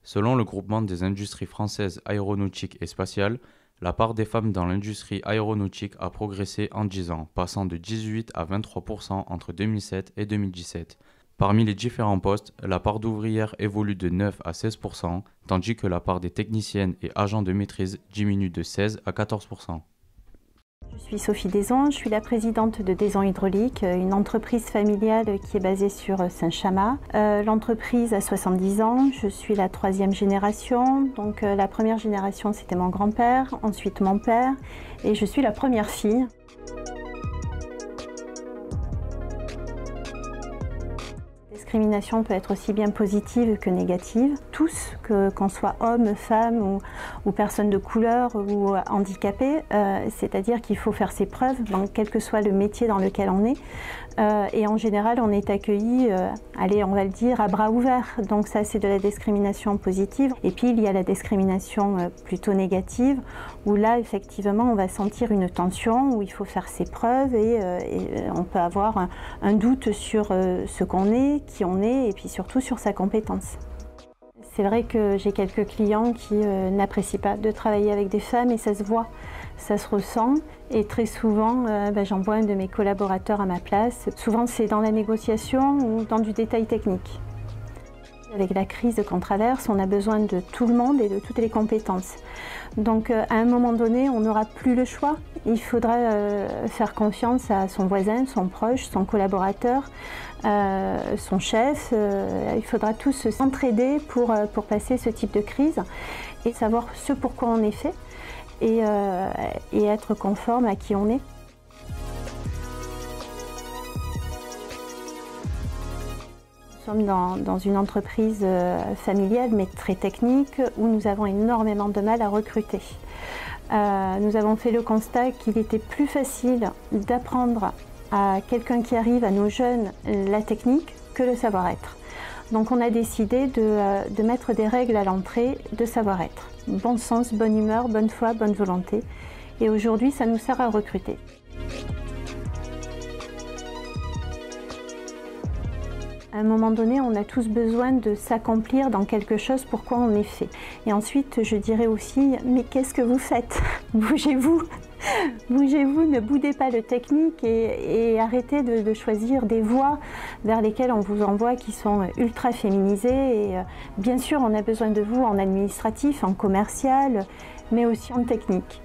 Selon le groupement des industries françaises aéronautiques et spatiales, la part des femmes dans l'industrie aéronautique a progressé en 10 ans, passant de 18 à 23% entre 2007 et 2017. Parmi les différents postes, la part d'ouvrières évolue de 9 à 16%, tandis que la part des techniciennes et agents de maîtrise diminue de 16 à 14%. Je suis Sophie Deson, je suis la présidente de Deson Hydraulique, une entreprise familiale qui est basée sur Saint-Chamas. L'entreprise a 70 ans, je suis la 3e génération. Donc la première génération c'était mon grand-père, ensuite mon père et je suis la première fille. La discrimination peut être aussi bien positive que négative. Tous, qu'on soit homme, femme ou personne de couleur ou handicapé, c'est-à-dire qu'il faut faire ses preuves, donc, quel que soit le métier dans lequel on est. Et en général, on est accueilli, allez, on va le dire, à bras ouverts. Donc ça, c'est de la discrimination positive. Et puis, il y a la discrimination plutôt négative, où là, effectivement, on va sentir une tension, où il faut faire ses preuves et on peut avoir un doute sur ce qu'on est, qui on est, et puis surtout sur sa compétence. C'est vrai que j'ai quelques clients qui n'apprécient pas de travailler avec des femmes et ça se voit, ça se ressent. Et très souvent, j'envoie un de mes collaborateurs à ma place. Souvent, c'est dans la négociation ou dans du détail technique. Avec la crise qu'on traverse, on a besoin de tout le monde et de toutes les compétences. Donc, à un moment donné, on n'aura plus le choix. Il faudra faire confiance à son voisin, son proche, son collaborateur, son chef. Il faudra tous s'entraider pour passer ce type de crise et savoir ce pourquoi on est fait et être conforme à qui on est. Nous sommes dans une entreprise familiale mais très technique où nous avons énormément de mal à recruter. Nous avons fait le constat qu'il était plus facile d'apprendre à quelqu'un qui arrive, à nos jeunes, la technique que le savoir-être. Donc on a décidé de mettre des règles à l'entrée de savoir-être. Bon sens, bonne humeur, bonne foi, bonne volonté. Et aujourd'hui, ça nous sert à recruter. À un moment donné, on a tous besoin de s'accomplir dans quelque chose pour quoi on est fait. Et ensuite, je dirais aussi, mais qu'est-ce que vous faites? Bougez-vous! Bougez-vous, ne boudez pas le technique et arrêtez de choisir des voies vers lesquelles on vous envoie qui sont ultra féminisées. Et bien sûr, on a besoin de vous en administratif, en commercial, mais aussi en technique.